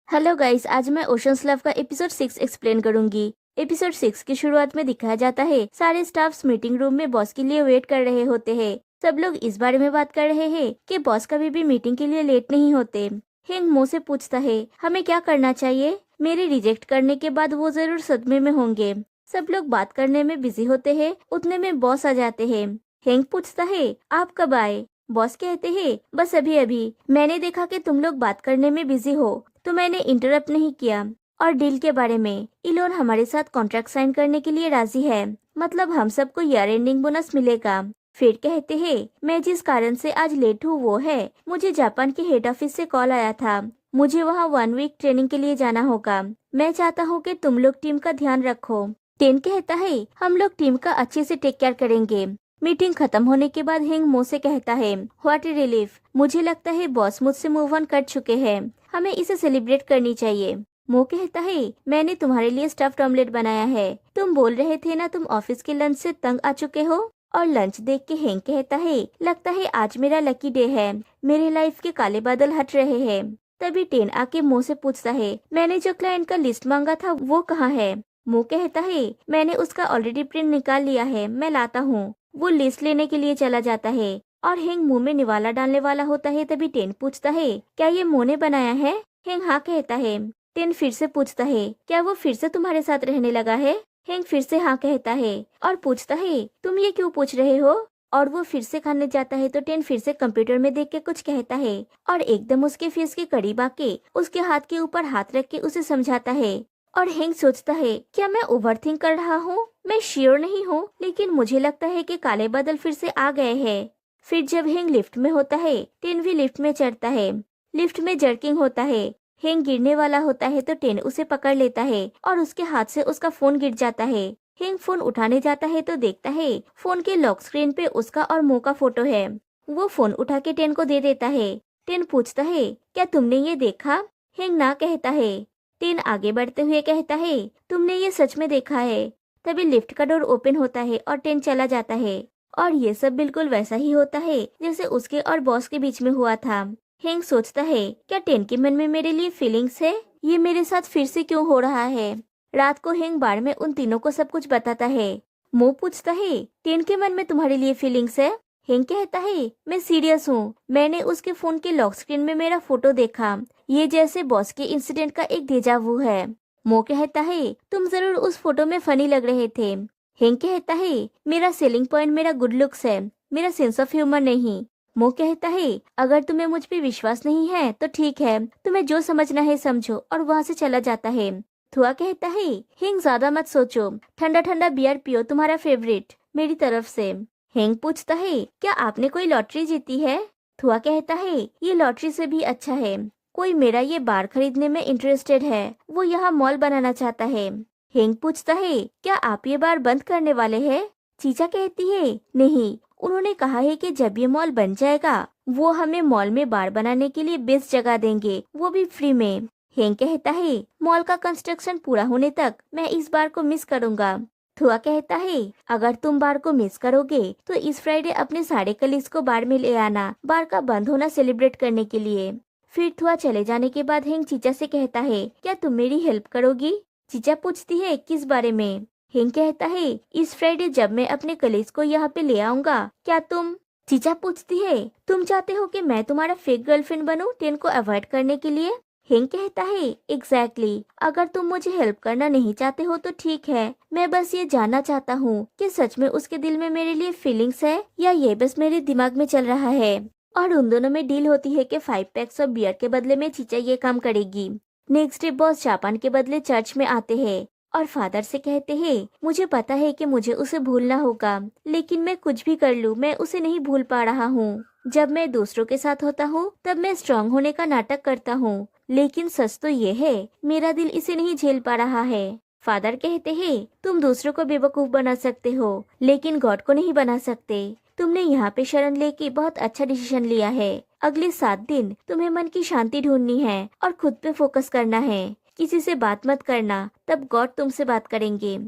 Hello guys, आज मैं oceans love का एपिसोड 6 एक्सप्लेन करूंगी। एपिसोड 6 की शुरुआत में दिखाया जाता है सारे स्टाफ्स मीटिंग रूम में बॉस के लिए वेट कर रहे होते हैं। सब लोग इस बारे में बात कर रहे हैं कि बॉस कभी भी मीटिंग के लिए लेट नहीं होते। हेंग मो से पूछता है, हमें क्या करना चाहिए? मेरे रिजेक्ट करने के बाद वो जरूर सदमे में होंगे। सब लोग बात करने में बिजी होते हैं, उतने में बॉस आ जाते हैं। हेंग पूछता है, आप कब आए? बॉस कहते हैं, बस अभी अभी। मैंने देखा कि तुम लोग बात करने में बिजी हो तो मैंने इंटरप्ट नहीं किया। और डील के बारे में, इलोन हमारे साथ कॉन्ट्रैक्ट साइन करने के लिए राजी है। मतलब हम सबको ईयर एंडिंग बोनस मिलेगा। फिर कहते हैं, मैं जिस कारण से आज लेट हूँ वो है, मुझे जापान के हेड ऑफिस से कॉल आया था। मुझे वहाँ 1 वीक ट्रेनिंग के लिए जाना होगा। मैं चाहता हूँ कि तुम लोग टीम का ध्यान रखो। टेन कहता है, हम लोग टीम का अच्छे से टेक केयर करेंगे। मीटिंग खत्म होने के बाद हिंग मो से कहता है, व्हाट ए रिलीफ। मुझे लगता है बॉस मुझसे मूव ऑन कर चुके हैं। हमें इसे सेलिब्रेट करनी चाहिए। मो कहता है, मैंने तुम्हारे लिए स्टफ्ड ऑमलेट बनाया है। तुम बोल रहे थे ना तुम ऑफिस के लंच से तंग आ चुके हो। और लंच देख के हेंग कहता है, लगता है आज मेरा लकी डे है। मेरे लाइफ के काले बादल हट रहे हैं। तभी टेन आके मो से पूछता है, मैंने जो क्लाइंट का लिस्ट मांगा था वो कहाँ है? मो कहता है, मैंने उसका ऑलरेडी प्रिंट निकाल लिया है, मैं लाता हूँ। वो लिस्ट लेने के लिए चला जाता है और हेंग मुंह में निवाला डालने वाला होता है। तभी टेन पूछता है, क्या ये मो ने बनाया है? हेंग हाँ कहता है। टेन फिर से पूछता है, क्या वो फिर से तुम्हारे साथ रहने लगा है? हेंग फिर से हाँ कहता है और पूछता है, तुम ये क्यों पूछ रहे हो? और वो फिर से खाने जाता है तो टेन फिर से कंप्यूटर में देख के कुछ कहता है और एकदम उसके फेस के करीब आके उसके हाथ के ऊपर हाथ रख के उसे समझाता है। और हेंग सोचता है, क्या मैं ओवरथिंक कर रहा हूँ? मैं श्योर नहीं हूँ, लेकिन मुझे लगता है कि काले बादल फिर से आ गए हैं। फिर जब हेंग लिफ्ट में होता है, टेन भी लिफ्ट में चढ़ता है। लिफ्ट में जर्किंग होता है। हेंग गिरने वाला होता है तो टेन उसे पकड़ लेता है और उसके हाथ से उसका फोन गिर जाता है। हेंग फोन उठाने जाता है तो देखता है फोन के लॉक स्क्रीन पे उसका और मो का फोटो है। वो फोन उठा के टेन को दे देता है। टेन पूछता है, क्या तुमने ये देखा? हेंग ना कहता है। टेन आगे बढ़ते हुए कहता है, तुमने ये सच में देखा है? तभी लिफ्ट का डोर ओपन होता है और टेन चला जाता है। और ये सब बिल्कुल वैसा ही होता है जैसे उसके और बॉस के बीच में हुआ था। हेंग सोचता है, क्या टेन के मन में मेरे लिए फीलिंग्स है? ये मेरे साथ फिर से क्यों हो रहा है? रात को हेंग बार में उन तीनों को सब कुछ बताता है। मो पूछता है, टेन के मन में तुम्हारे लिए फीलिंग्स है? हेंग कहता है, मैं सीरियस हूँ। मैंने उसके फोन के लॉक स्क्रीन में मेरा फोटो देखा। ये जैसे बॉस के इंसिडेंट का एक डेजा वू है। मो कहता है, तुम जरूर उस फोटो में फनी लग रहे थे। हेंग कहता है, मेरा सेलिंग पॉइंट मेरा गुड लुक्स है, मेरा सेंस ऑफ ह्यूमर नहीं। मो कहता है, अगर तुम्हें मुझ पे विश्वास नहीं है तो ठीक है, तुम्हें जो समझना है समझो, और वहाँ से चला जाता है। थुआ कहता है, हेंग ज्यादा मत सोचो, ठंडा ठंडा बियर पियो, तुम्हारा फेवरेट, मेरी तरफ से। हेंग पूछता है, क्या आपने कोई लॉटरी जीती है? थुआ कहता है, ये लॉटरी से भी अच्छा है। कोई मेरा ये बार खरीदने में इंटरेस्टेड है, वो यहाँ मॉल बनाना चाहता है। हेंग पूछता है, क्या आप ये बार बंद करने वाले हैं? चीचा कहती है, नहीं, उन्होंने कहा है कि जब ये मॉल बन जाएगा वो हमें मॉल में बार बनाने के लिए बेस्ट जगह देंगे, वो भी फ्री में। हेंग कहता है, मॉल का कंस्ट्रक्शन पूरा होने तक मैं इस बार को मिस करूंगा। थुआ कहता है, अगर तुम बार को मिस करोगे तो इस फ्राइडे अपने सारे कलीग्स को बार में ले आना, बार का बंद होना सेलिब्रेट करने के लिए। फिर थुआ चले जाने के बाद हेंग चीचा से कहता है, क्या तुम मेरी हेल्प करोगी? चीचा पूछती है, किस बारे में? हेंग कहता है, इस फ्राइडे जब मैं अपने कलीग्स को यहाँ पे ले आऊंगा, क्या तुम? चीचा पूछती है, तुम चाहते हो कि मैं तुम्हारा फेक गर्लफ्रेंड बनूं टेन को अवॉइड करने के लिए? हेंग कहता है, एग्जैक्टली। अगर तुम मुझे हेल्प करना नहीं चाहते हो तो ठीक है, मैं बस ये जानना चाहता हूँ कि सच में उसके दिल में मेरे लिए फीलिंग्स है या ये बस मेरे दिमाग में चल रहा है। और उन दोनों में डील होती है कि 5 पैक्स ऑफ बियर के बदले में चीचा ये काम करेगी। नेक्स्ट डे बॉस जापान के बदले चर्च में आते हैं और फादर से कहते हैं, मुझे पता है कि मुझे उसे भूलना होगा, लेकिन मैं कुछ भी कर लूँ मैं उसे नहीं भूल पा रहा हूँ। जब मैं दूसरों के साथ होता हूँ तब मैं स्ट्रांग होने का नाटक करता हूँ, लेकिन सच तो ये है मेरा दिल इसे नहीं झेल पा रहा है। फादर कहते हैं, तुम दूसरों को बेवकूफ बना सकते हो लेकिन गॉड को नहीं बना सकते। तुमने यहाँ पे शरण लेके बहुत अच्छा डिसीजन लिया है। अगले 7 दिन तुम्हें मन की शांति ढूंढनी है और खुद पे फोकस करना है। किसी से बात मत करना, तब गॉड तुमसे बात करेंगे।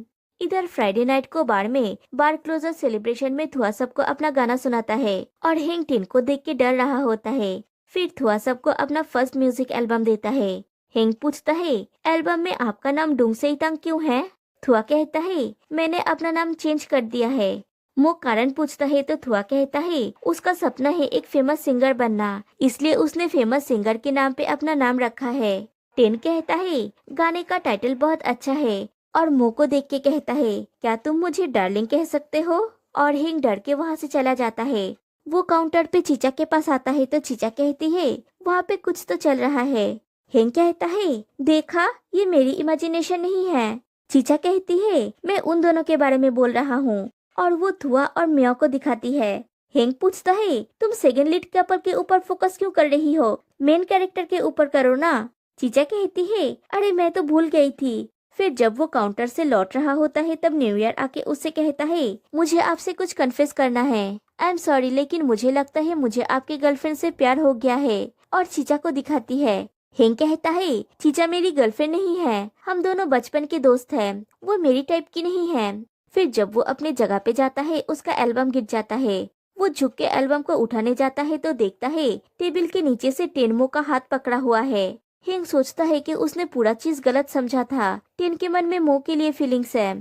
इधर फ्राइडे नाइट को बार में बार क्लोजर सेलिब्रेशन में थुआ सबको अपना गाना सुनाता है और हेंग टिन को देख के डर रहा होता है। फिर थुआ सबको अपना फर्स्ट म्यूजिक एल्बम देता है। हेंग पूछता है, एल्बम में आपका नाम डोंगसेइतांग क्यों है? थुआ कहता है, मैंने अपना नाम चेंज कर दिया है। मो कारण पूछता है तो थुआ कहता है, उसका सपना है एक फेमस सिंगर बनना, इसलिए उसने फेमस सिंगर के नाम पे अपना नाम रखा है। टेन कहता है, गाने का टाइटल बहुत अच्छा है, और मो को देख के कहता है, क्या तुम मुझे डार्लिंग कह सकते हो? और हिंग डर के वहाँ से चला जाता है। वो काउंटर पे चीचा के पास आता है तो चीचा कहती है, वहाँ पे कुछ तो चल रहा है। हिंग कहता है, देखा, ये मेरी इमेजिनेशन नहीं है। चीचा कहती है, मैं उन दोनों के बारे में बोल रहा हूँ, और वो थुआ और म्याओ को दिखाती है। हिंग पूछता है, तुम सेकंड लीड कपल के ऊपर फोकस क्यों कर रही हो? मेन कैरेक्टर के ऊपर करो ना। चीचा कहती है, अरे मैं तो भूल गई थी। फिर जब वो काउंटर से लौट रहा होता है तब न्यू ईयर आके उससे कहता है, मुझे आपसे कुछ कन्फेस करना है। आई एम सॉरी, लेकिन मुझे लगता है मुझे आपके गर्लफ्रेंड से प्यार हो गया है। और चीचा को दिखाती है। हिंग कहता है, चीचा मेरी गर्लफ्रेंड नहीं है, हम दोनों बचपन के दोस्त हैं, वो मेरी टाइप की नहीं है। फिर जब वो अपने जगह पे जाता है उसका एल्बम गिर जाता है। वो झुक के एल्बम को उठाने जाता है तो देखता है टेबल के नीचे से टेनमो का हाथ पकड़ा हुआ है। हिंग सोचता है कि उसने पूरा चीज गलत समझा था। टेन के मन में मो के लिए फीलिंग्स है।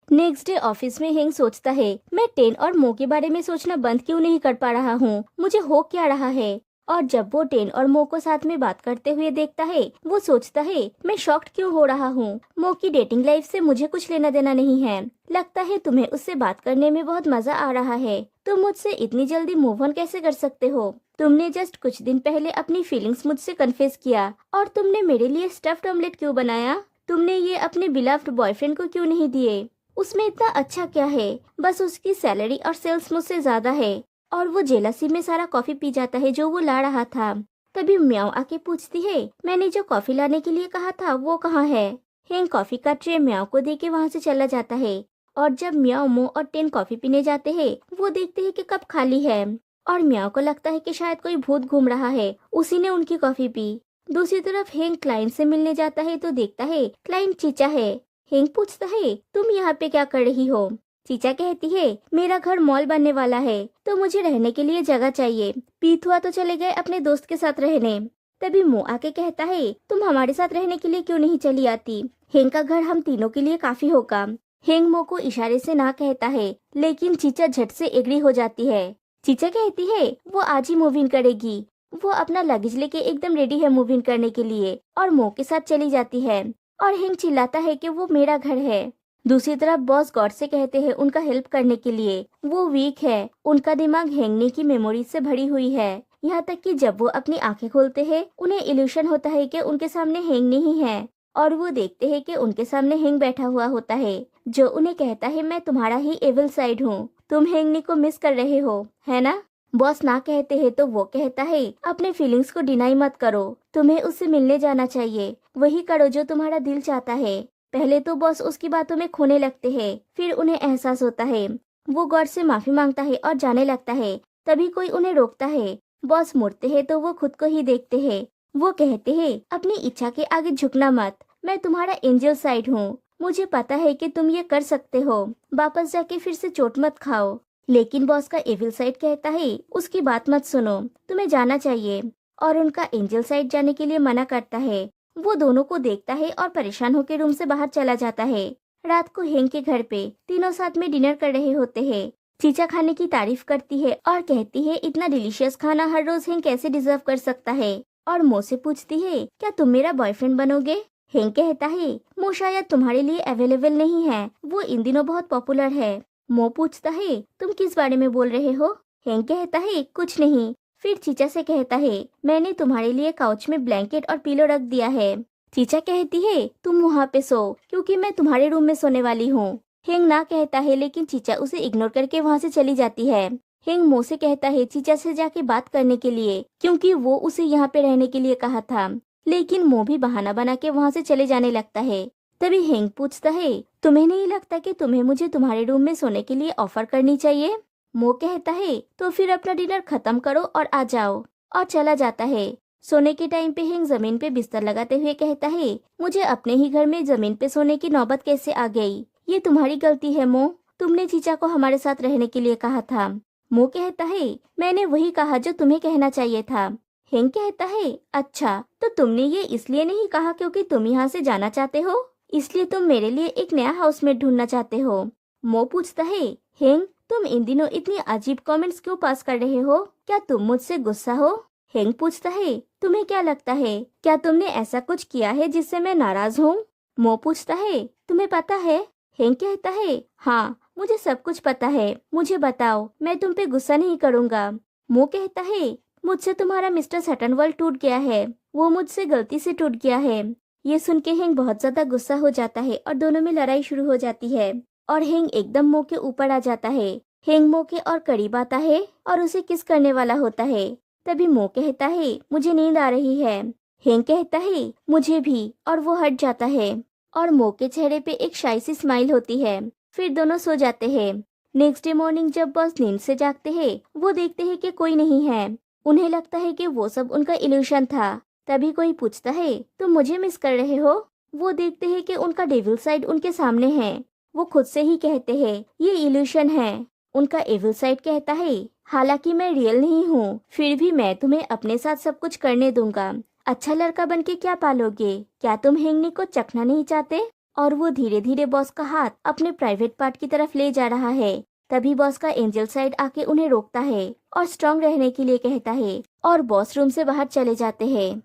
नेक्स्ट डे ऑफिस में हिंग सोचता है, मैं टेन और मो के बारे में सोचना बंद क्यों नहीं कर पा रहा हूँ, मुझे हो क्या रहा है। और जब वो टेन और मो को साथ में बात करते हुए देखता है वो सोचता है, मैं शॉक्ड क्यों हो रहा हूँ। मो की डेटिंग लाइफ से मुझे कुछ लेना देना नहीं है। लगता है तुम्हें उससे बात करने में बहुत मजा आ रहा है। तुम मुझसे इतनी जल्दी मूव ऑन कैसे कर सकते हो? तुमने जस्ट कुछ दिन पहले अपनी फीलिंग्स मुझसे कन्फेस किया, और तुमने मेरे लिए स्टफ्ड ऑमलेट क्यों बनाया? तुमने ये अपने बिलव्ड बॉयफ्रेंड को क्यों नहीं दिए? उसमें इतना अच्छा क्या है? बस उसकी सैलरी और सेल्स मुझसे ज्यादा है, और वो जेलसी में सारा कॉफी पी जाता है जो वो ला रहा था। तभी म्याओ आके पूछती है, मैंने जो कॉफी लाने के लिए कहा था वो कहाँ है? हिंग कॉफी का ट्रे म्याओ को दे के वहाँ से चला जाता है। और जब म्याओ, मो और टेन कॉफी पीने जाते हैं वो देखते हैं कि कप खाली है, और म्याओ को लगता है कि शायद कोई भूत घूम रहा है, उसी ने उनकी कॉफी पी। दूसरी तरफ हिंग क्लाइंट से मिलने जाता है तो देखता है क्लाइंट चीचा है। हिंग पूछता है, तुम यहाँ पे क्या कर रही हो? चीचा कहती है, मेरा घर मॉल बनने वाला है तो मुझे रहने के लिए जगह चाहिए। पीथुआ तो चले गए अपने दोस्त के साथ रहने। तभी मो आके कहता है, तुम हमारे साथ रहने के लिए क्यों नहीं चली आती? हिंग का घर हम तीनों के लिए काफी होगा। हिंग मो को इशारे से ना कहता है, लेकिन चीचा झट से एग्री हो जाती है। चीचा कहती है वो आज ही मूव इन करेगी। वो अपना लगेज लेके एकदम रेडी है मूव इन करने के लिए, और मो के साथ चली जाती है। और हिंग चिल्लाता है कि वो मेरा घर है। दूसरी तरफ बॉस गॉड से कहते हैं उनका हेल्प करने के लिए। वो वीक है, उनका दिमाग हेंगने की मेमोरी से भरी हुई है। यहाँ तक कि जब वो अपनी आंखें खोलते हैं उन्हें इल्यूशन होता है कि उनके सामने हेंग नहीं है, और वो देखते हैं कि उनके सामने हेंग बैठा हुआ होता है जो उन्हें कहता है, मैं तुम्हारा ही एविल साइड हूँ, तुम हेंगनी को मिस कर रहे हो, है ना? बॉस ना कहते हैं तो वो कहता है, अपने फीलिंग्स को डिनाई मत करो, तुम्हें उससे मिलने जाना चाहिए, वही करो जो तुम्हारा दिल चाहता है। पहले तो बॉस उसकी बातों में खोने लगते हैं, फिर उन्हें एहसास होता है। वो गॉड से माफी मांगता है और जाने लगता है। तभी कोई उन्हें रोकता है। बॉस मुड़ते हैं तो वो खुद को ही देखते हैं। वो कहते हैं, अपनी इच्छा के आगे झुकना मत, मैं तुम्हारा एंजल साइड हूँ, मुझे पता है कि तुम ये कर सकते हो, वापस जाके फिर से चोट मत खाओ। लेकिन बॉस का एविल साइड कहता है, उसकी बात मत सुनो, तुम्हें जाना चाहिए, और उनका एंजल साइड जाने के लिए मना करता है। वो दोनों को देखता है और परेशान होकर रूम से बाहर चला जाता है। रात को हेंग के घर पे तीनों साथ में डिनर कर रहे होते हैं। चीचा खाने की तारीफ करती है और कहती है, इतना डिलीशियस खाना हर रोज हेंग कैसे डिजर्व कर सकता है। और मो से पूछती है, क्या तुम मेरा बॉयफ्रेंड बनोगे? हेंग कहता है, मो शायद तुम्हारे लिए अवेलेबल नहीं है, वो इन दिनों बहुत पॉपुलर है। मो पूछता है, तुम किस बारे में बोल रहे हो? हेंग कहता है, कुछ नहीं। फिर चीचा से कहता है, मैंने तुम्हारे लिए काउच में ब्लैंकेट और पिलो रख दिया है। चीचा कहती है, तुम वहाँ पे सो, क्योंकि मैं तुम्हारे रूम में सोने वाली हूँ। हेंग ना कहता है, लेकिन चीचा उसे इग्नोर करके वहाँ से चली जाती है। हेंग मो से कहता है चीचा से जाके बात करने के लिए, क्योंकि वो उसे यहाँ पे रहने के लिए कहा था। लेकिन मो भी बहाना बना के वहाँ से चले जाने लगता है। तभी हेंग पूछता है, तुम्हें नहीं लगता कि तुम्हें मुझे तुम्हारे रूम में सोने के लिए ऑफर करनी चाहिए? मो कहता है, तो फिर अपना डिनर खत्म करो और आ जाओ, और चला जाता है। सोने के टाइम पे हेंग जमीन पे बिस्तर लगाते हुए कहता है, मुझे अपने ही घर में जमीन पे सोने की नौबत कैसे आ गई? ये तुम्हारी गलती है मो, तुमने चीचा को हमारे साथ रहने के लिए कहा था। मो कहता है, मैंने वही कहा जो तुम्हें कहना चाहिए था। हेंग कहता है, अच्छा तो तुमने ये इसलिए नहीं कहा क्योंकि तुम यहाँ से जाना चाहते हो, इसलिए तुम मेरे लिए एक नया हाउसमेट ढूंढना चाहते हो। मो पूछता है, हेंग तुम इन दिनों इतनी अजीब कमेंट्स क्यों पास कर रहे हो, क्या तुम मुझसे गुस्सा हो? हेंग पूछता है, तुम्हें क्या लगता है, क्या तुमने ऐसा कुछ किया है जिससे मैं नाराज हूँ? मो पूछता है, तुम्हें पता है? हेंग कहता है, हाँ मुझे सब कुछ पता है, मुझे बताओ, मैं तुम पे गुस्सा नहीं करूँगा। मो कहता है, मुझसे तुम्हारा मिस्टर सटनवर्ल्ड टूट गया है, वो मुझसे गलती से टूट गया है। ये सुन के हेंग बहुत ज्यादा गुस्सा हो जाता है और दोनों में लड़ाई शुरू हो जाती है और हेंग एकदम मो के ऊपर आ जाता है। हेंग मो के और करीब आता है और उसे किस करने वाला होता है। तभी मो कहता है, मुझे नींद आ रही है। हेंग कहता है, मुझे भी, और वो हट जाता है और मो के चेहरे पे एक शाई सी स्माइल होती है। फिर दोनों सो जाते हैं। नेक्स्ट डे मॉर्निंग जब बॉस नींद से जागते हैं, वो देखते हैं कि कोई नहीं है। उन्हें लगता है कि वो सब उनका इल्यूशन था। तभी कोई पूछता है, तुम मुझे मिस कर रहे हो? वो देखते हैं कि उनका डेविल साइड उनके सामने है। वो खुद से ही कहते हैं, ये इल्यूशन है। उनका एविल साइड कहता है, हालांकि मैं रियल नहीं हूँ, फिर भी मैं तुम्हें अपने साथ सब कुछ करने दूंगा। अच्छा लड़का बन के क्या पालोगे? क्या तुम हेंगनी को चखना नहीं चाहते? और वो धीरे धीरे बॉस का हाथ अपने प्राइवेट पार्ट की तरफ ले जा रहा है। तभी बॉस का एंजल साइड आके उन्हें रोकता है और स्ट्रांग रहने के लिए कहता है और बॉस रूम से बाहर चले जाते हैं।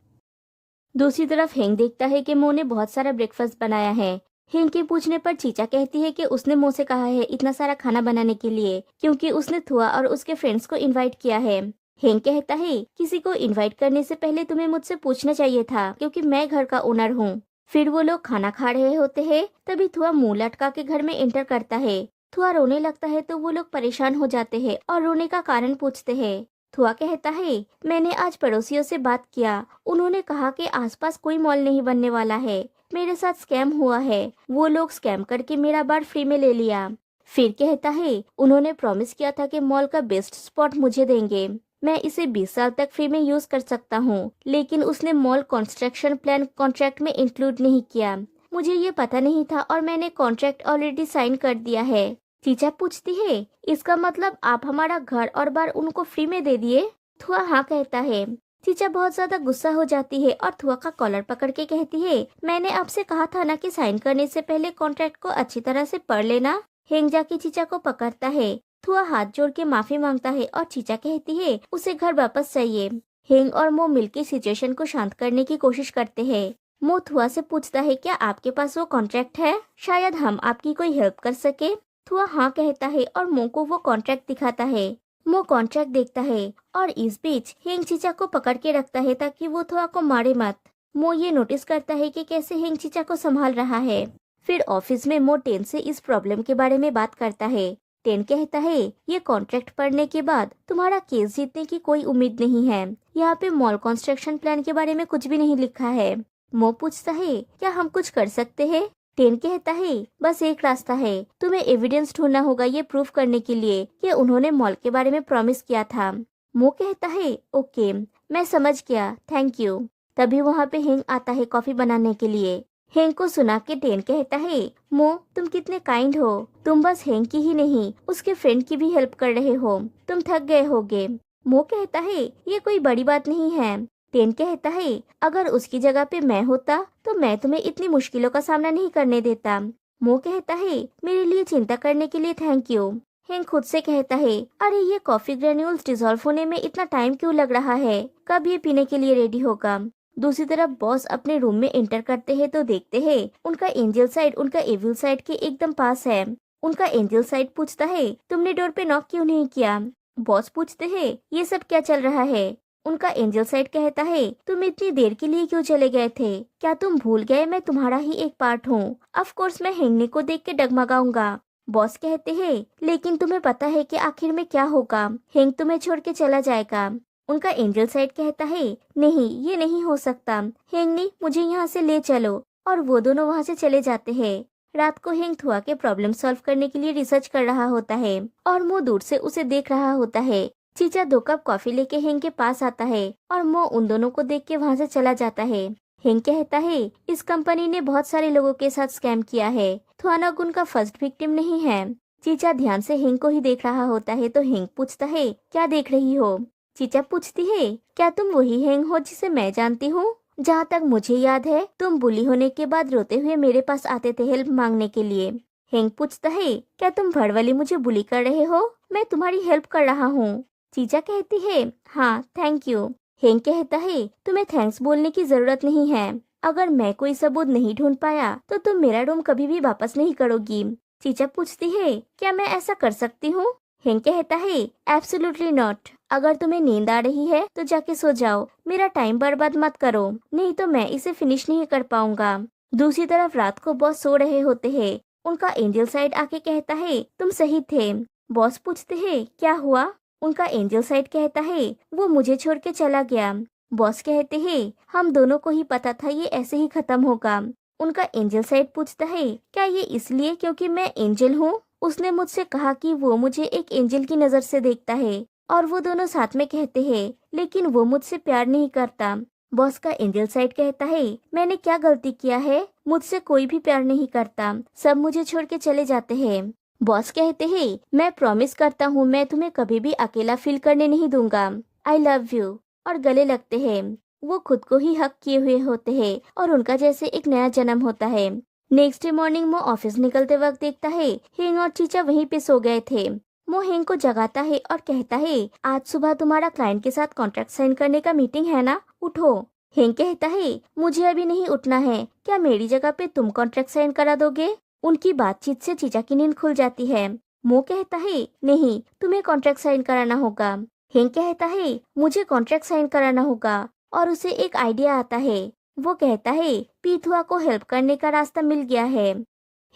दूसरी तरफ हेंग देखता है कि मो ने बहुत सारा ब्रेकफास्ट बनाया है। हेंग के पूछने पर चीचा कहती है कि उसने मो से कहा है इतना सारा खाना बनाने के लिए क्योंकि उसने थुआ और उसके फ्रेंड्स को इनवाइट किया है। हेंग कहता है, किसी को इनवाइट करने से पहले तुम्हें मुझसे पूछना चाहिए था क्योंकि मैं घर का ओनर हूँ। फिर वो लोग खाना खा रहे होते हैं। तभी थुआ मुंह लटका के घर में एंटर करता है। थुआ रोने लगता है तो वो लोग परेशान हो जाते हैं और रोने का कारण पूछते हैं। थुआ कहता है, मैंने आज पड़ोसियों से बात किया, उन्होंने कहा कि आसपास कोई मॉल नहीं बनने वाला है। मेरे साथ स्कैम हुआ है, वो लोग स्कैम करके मेरा बार फ्री में ले लिया। फिर कहता है, उन्होंने प्रॉमिस किया था कि मॉल का बेस्ट स्पॉट मुझे देंगे, मैं इसे 20 साल तक फ्री में यूज कर सकता हूँ, लेकिन उसने मॉल कंस्ट्रक्शन प्लान कॉन्ट्रैक्ट में इंक्लूड नहीं किया। मुझे ये पता नहीं था और मैंने कॉन्ट्रैक्ट ऑलरेडी साइन कर दिया है। चीचा पूछती है, इसका मतलब आप हमारा घर और बार उनको फ्री में दे दिए? थुआ हाँ कहता है। चीचा बहुत ज्यादा गुस्सा हो जाती है और थुआ का कॉलर पकड़ के कहती है, मैंने आपसे कहा था ना कि साइन करने से पहले कॉन्ट्रैक्ट को अच्छी तरह से पढ़ लेना। हेंग जाके चीचा को पकड़ता है। थुआ हाथ जोड़ के माफी मांगता है और चीचा कहती है उसे घर वापस चाहिए। हेंग और मो मिलकर सिचुएशन को शांत करने की कोशिश करते हैं। मो थुआ से पूछता है, क्या आपके पास वो कॉन्ट्रैक्ट है? शायद हम आपकी कोई हेल्प कर सके। थुआ हाँ कहता है और मो को वो कॉन्ट्रैक्ट दिखाता है। मो कॉन्ट्रैक्ट देखता है और इस बीच हेंग चीचा को पकड़ के रखता है ताकि वो थुआ को मारे मत। मो ये नोटिस करता है कि कैसे हेंग चीचा को संभाल रहा है। फिर ऑफिस में मो टेन से इस प्रॉब्लम के बारे में बात करता है। टेन कहता है, ये कॉन्ट्रैक्ट पढ़ने के बाद तुम्हारा केस जीतने की कोई उम्मीद नहीं है। यहाँ पे मॉल कंस्ट्रक्शन प्लान के बारे में कुछ भी नहीं लिखा है। मो पूछता है, क्या हम कुछ कर सकते हैं? टेन कहता है, बस एक रास्ता है, तुम्हें एविडेंस ढूंढना होगा ये प्रूफ करने के लिए कि उन्होंने मॉल के बारे में प्रॉमिस किया था। मो कहता है, ओके मैं समझ गया, थैंक यू। तभी वहाँ पे हेंग आता है कॉफी बनाने के लिए। हेंग को सुना के टेन कहता है, मो तुम कितने काइंड हो, तुम बस हेंग की ही नहीं उसके फ्रेंड की भी हेल्प कर रहे हो, तुम थक गए होगे। मो कहता है, ये कोई बड़ी बात नहीं है। टेन कहता है, अगर उसकी जगह पे मैं होता तो मैं तुम्हें इतनी मुश्किलों का सामना नहीं करने देता। मो कहता है, मेरे लिए चिंता करने के लिए थैंक यू। हेंग खुद से कहता है, अरे ये कॉफी ग्रेन्यूल्स डिसॉल्व होने में इतना टाइम क्यों लग रहा है, कब ये पीने के लिए रेडी होगा। दूसरी तरफ बॉस अपने रूम में एंटर करते हैं तो देखते हैं उनका एंजल साइड उनका एविल साइड के एकदम पास है। उनका एंजल साइड पूछता है, तुमने डोर पे नॉक क्यों नहीं किया? बॉस पूछते हैं, ये सब क्या चल रहा है? उनका एंजल साइड कहता है, तुम इतनी देर के लिए क्यों चले गए थे? क्या तुम भूल गए मैं तुम्हारा ही एक पार्ट हूँ? ऑफ कोर्स मैं हेंगनी को देख के डगमगाऊंगा। बॉस कहते हैं, लेकिन तुम्हें पता है कि आखिर में क्या होगा, हेंग तुम्हें छोड़ के चला जाएगा। उनका एंजल साइड कहता है, नहीं ये नहीं हो सकता, हेंगनी मुझे यहाँ से ले चलो। और वो दोनों वहाँ से चले जाते हैं। रात को हेंग थुआ के प्रॉब्लम सॉल्व करने के लिए रिसर्च कर रहा होता है और मो दूर से उसे देख रहा होता है। चीचा 2 कप कॉफी लेके हेंग के पास आता है और मो उन दोनों को देख के वहाँ से चला जाता है। हेंग कहता है, इस कंपनी ने बहुत सारे लोगों के साथ स्कैम किया है, थुआनग उनका फर्स्ट विक्टिम नहीं है। चीचा ध्यान से हेंग को ही देख रहा होता है तो हेंग पूछता है, क्या देख रही हो? चीचा पूछती है, क्या तुम वही हेंग हो जिसे मैं जानती हूँ? जहाँ तक मुझे याद है तुम बुली होने के बाद रोते हुए मेरे पास आते थे हेल्प मांगने के लिए। हेंग पूछता है, क्या तुम वर्बली मुझे बुली कर रहे हो? मैं तुम्हारी हेल्प कर रहा हूँ। चीचा कहती है, हाँ थैंक यू। हेंग कहता है, तुम्हें थैंक्स बोलने की जरूरत नहीं है। अगर मैं कोई सबूत नहीं ढूंढ पाया तो तुम मेरा रूम कभी भी वापस नहीं करोगी। चीचा पूछती है, क्या मैं ऐसा कर सकती हूँ? हेंग कहता है, एब्सोल्युटली नॉट। अगर तुम्हें नींद आ रही है तो जाके सो जाओ, मेरा टाइम बर्बाद मत करो, नहीं तो मैं इसे फिनिश नहीं कर पाऊंगा। दूसरी तरफ रात को बॉस सो रहे होते हैं। उनका एंजल साइड आके कहता है, तुम सही थे। बॉस पूछते हैं, क्या हुआ? उनका एंजल साइड कहता है, वो मुझे छोड़ के चला गया। बॉस कहते हैं, हम दोनों को ही पता था ये ऐसे ही खत्म होगा। उनका एंजल साइड पूछता है, क्या ये इसलिए क्योंकि मैं एंजल हूँ? उसने मुझसे कहा कि वो मुझे एक एंजल की नजर से देखता है और वो दोनों साथ में कहते हैं, लेकिन वो मुझसे प्यार नहीं करता। बॉस का एंजल साइड कहता है, मैंने क्या गलती किया है? मुझसे कोई भी प्यार नहीं करता, सब मुझे छोड़ के चले जाते हैं। बॉस कहते हैं, मैं प्रॉमिस करता हूँ मैं तुम्हें कभी भी अकेला फील करने नहीं दूंगा। I love you. और गले लगते हैं। वो खुद को ही हक किए हुए होते हैं और उनका जैसे एक नया जन्म होता है। नेक्स्ट डे मॉर्निंग वो ऑफिस निकलते वक्त देखता है हेंग और चीचा वहीं पे सो गए थे। वो हेंग को जगाता है और कहता है, आज सुबह तुम्हारा क्लाइंट के साथ कॉन्ट्रैक्ट साइन करने का मीटिंग है ना, उठो। हेंग कहता है, मुझे अभी नहीं उठना है, क्या मेरी जगह पे तुम कॉन्ट्रैक्ट साइन करा दोगे? उनकी बातचीत से चीचा की नींद खुल जाती है। मो कहता है, नहीं तुम्हें कॉन्ट्रैक्ट साइन कराना होगा। हेंग कहता है, मुझे कॉन्ट्रैक्ट साइन कराना होगा और उसे एक आइडिया आता है। वो कहता है, पीथुआ को हेल्प करने का रास्ता मिल गया है।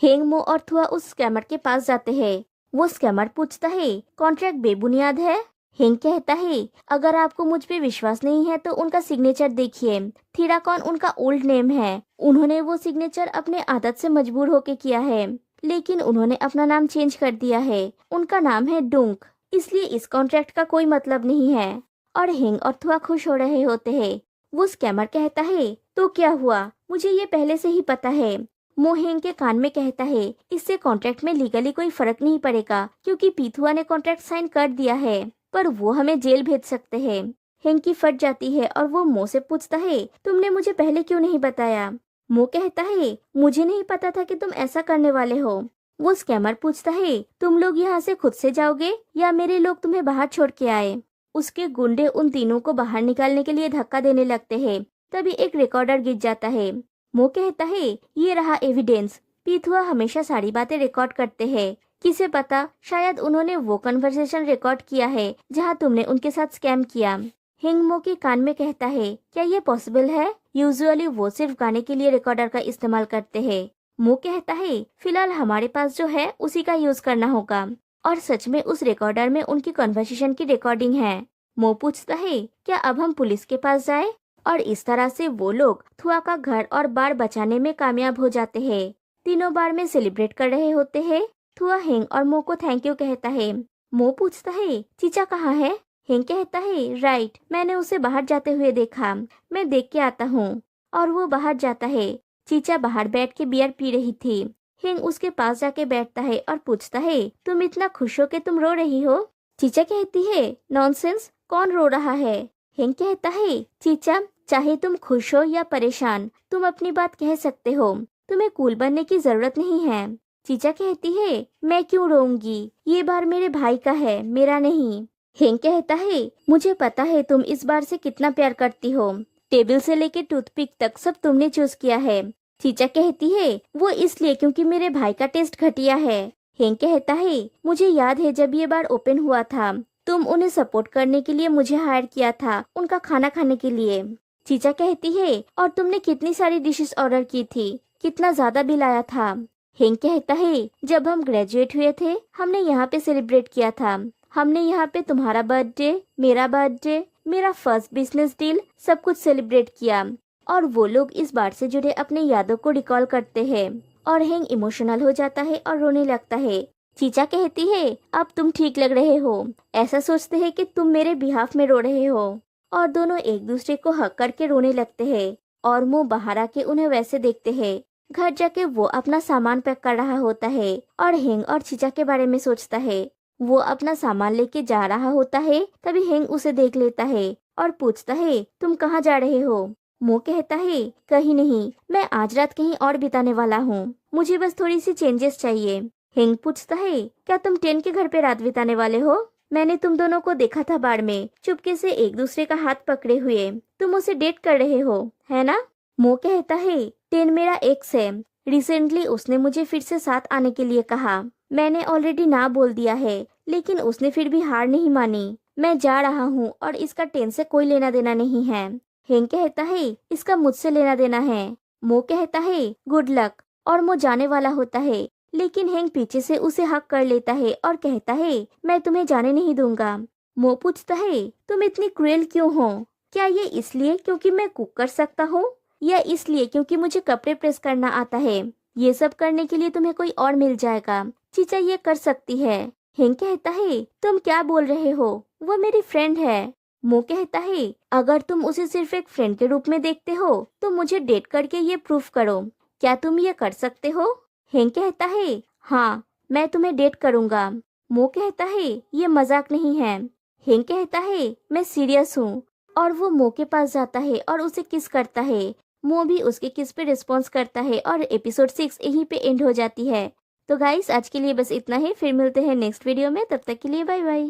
हेंग, मो और थुआ उस स्कैमर के पास जाते हैं। वो स्कैमर पूछता है, कॉन्ट्रैक्ट बेबुनियाद है? हेंग कहता है, अगर आपको मुझ पे विश्वास नहीं है तो उनका सिग्नेचर देखिए। थीराकॉन उनका ओल्ड नेम है। उन्होंने वो सिग्नेचर अपने आदत से मजबूर होके किया है, लेकिन उन्होंने अपना नाम चेंज कर दिया है। उनका नाम है डुंक, इसलिए इस कॉन्ट्रैक्ट का कोई मतलब नहीं है। और हेंग और थुआ खुश हो रहे होते हैं। वो स्कैमर कहता है, तो क्या हुआ, मुझे ये पहले से ही पता है। मो हेंग के कान में कहता है, इससे कॉन्ट्रैक्ट में लीगली कोई फर्क नहीं पड़ेगा क्योंकि पीथुआ ने कॉन्ट्रैक्ट साइन कर दिया है, पर वो हमें जेल भेज सकते हैं। हेंग की फट जाती है और वो मो से पूछता है, तुमने मुझे पहले क्यों नहीं बताया? मो कहता है, मुझे नहीं पता था कि तुम ऐसा करने वाले हो। वो स्कैमर पूछता है, तुम लोग यहाँ से खुद से जाओगे या मेरे लोग तुम्हें बाहर छोड़ के आए? उसके गुंडे उन तीनों को बाहर निकालने के लिए धक्का देने लगते हैं। तभी एक रिकॉर्डर गिर जाता है। मो कहता है, ये रहा एविडेंस। पीथुआ हमेशा सारी बातें रिकॉर्ड करते हैं। किसे पता, शायद उन्होंने वो कन्वर्सेशन रिकॉर्ड किया है जहाँ तुमने उनके साथ स्कैम किया। हिंग मो के कान में कहता है, क्या ये पॉसिबल है? यूजुअली वो सिर्फ गाने के लिए रिकॉर्डर का इस्तेमाल करते हैं। मो कहता है, फिलहाल हमारे पास जो है उसी का यूज करना होगा। और सच में उस रिकॉर्डर में उनकी कन्वर्सेशन की रिकॉर्डिंग है। मो पूछता है, क्या अब हम पुलिस के पास जाए? और इस तरह से वो लोग थुआ का घर और बार बचाने में कामयाब हो जाते हैं। तीनों बार में सेलिब्रेट कर रहे होते हैं। थुआ हेंग और मो को थैंक यू कहता है। मो पूछता है, चीचा कहाँ है? हेंग कहता है, राइट, मैंने उसे बाहर जाते हुए देखा, मैं देख के आता हूँ। और वो बाहर जाता है। चीचा बाहर बैठ के बियर पी रही थी। हेंग उसके पास जाके बैठता है और पूछता है, तुम इतना खुश हो कि तुम रो रही हो? चीचा कहती है, नॉनसेंस, कौन रो रहा है? हेंग कहता है, चीचा, चाहे तुम खुश हो या परेशान, तुम अपनी बात कह सकते हो, तुम्हें कूल बनने की जरूरत नहीं है। चीचा कहती है, मैं क्यों रोऊंगी, ये बार मेरे भाई का है, मेरा नहीं। हेंग कहता है, मुझे पता है तुम इस बार से कितना प्यार करती हो, टेबल से लेके टूथपिक तक सब तुमने चूज किया है। चीचा कहती है, वो इसलिए क्योंकि मेरे भाई का टेस्ट घटिया है। हेंग कहता है, मुझे याद है जब ये बार ओपन हुआ था, तुम उन्हें सपोर्ट करने के लिए मुझे हायर किया था, उनका खाना खाने के लिए। चीचा कहती है, और तुमने कितनी सारी डिशेस ऑर्डर की थी, कितना ज्यादा बिल आया था? हेंग कहता है, जब हम ग्रेजुएट हुए थे हमने यहाँ पे सेलिब्रेट किया था। हमने यहाँ पे तुम्हारा बर्थडे, मेरा बर्थडे, मेरा फर्स्ट बिजनेस डील, सब कुछ सेलिब्रेट किया। और वो लोग इस बार से जुड़े अपने यादों को रिकॉल करते हैं। और हेंग इमोशनल हो जाता है और रोने लगता है। चीचा कहती है, अब तुम ठीक लग रहे हो, ऐसा सोचते हैं कि तुम मेरे बिहाफ में रो रहे हो। और दोनों एक दूसरे को हक करके रोने लगते हैं। और मुंह बाहर आके उन्हें वैसे देखते हैं। घर जाके वो अपना सामान पैक कर रहा होता है और हेंग और चीचा के बारे में सोचता है। वो अपना सामान लेके जा रहा होता है, तभी हेंग उसे देख लेता है और पूछता है, तुम कहाँ जा रहे हो? मो कहता है, कहीं नहीं, मैं आज रात कहीं और बिताने वाला हूँ, मुझे बस थोड़ी सी चेंजेस चाहिए। हेंग पूछता है, क्या तुम टेन के घर पे रात बिताने वाले हो? मैंने तुम दोनों को देखा था बार में चुपके से एक दूसरे का हाथ पकड़े हुए, तुम उसे डेट कर रहे हो, है ना? मो कहता है, टेन मेरा एक्स है, रिसेंटली उसने मुझे फिर से साथ आने के लिए कहा, मैंने ऑलरेडी ना बोल दिया है, लेकिन उसने फिर भी हार नहीं मानी। मैं जा रहा हूँ और इसका टेन से कोई लेना देना नहीं है। हेंग कहता है, इसका मुझसे लेना देना है। मो कहता है, गुड लक, और मो जाने वाला होता है, लेकिन हेंग पीछे से उसे हक कर लेता है और कहता है, मैं तुम्हें जाने नहीं दूंगा। मो पूछता है, तुम इतनी क्रूएल क्यों हो? क्या ये इसलिए क्योंकि मैं कुक कर सकता हूँ, या इसलिए क्योंकि मुझे कपड़े प्रेस करना आता है? ये सब करने के लिए तुम्हें कोई और मिल जाएगा, चीचा ये कर सकती है। हेंग कहता है, तुम क्या बोल रहे हो, वो मेरी फ्रेंड है। मो कहता है, अगर तुम उसे सिर्फ एक फ्रेंड के रूप में देखते हो तो मुझे डेट करके ये प्रूफ करो, क्या तुम ये कर सकते हो? हेंग कहता है, हाँ, मैं तुम्हें डेट करूंगा। मो कहता है, ये मजाक नहीं है। हेंग कहता है, मैं सीरियस हूँ, और वो मो के पास जाता है और उसे किस करता है। मो भी उसके किस पे रिस्पॉन्स करता है और एपिसोड 6 यहीं पे एंड हो जाती है। तो गाइस, आज के लिए बस इतना ही, फिर मिलते हैं नेक्स्ट वीडियो में, तब तक के लिए बाय बाय।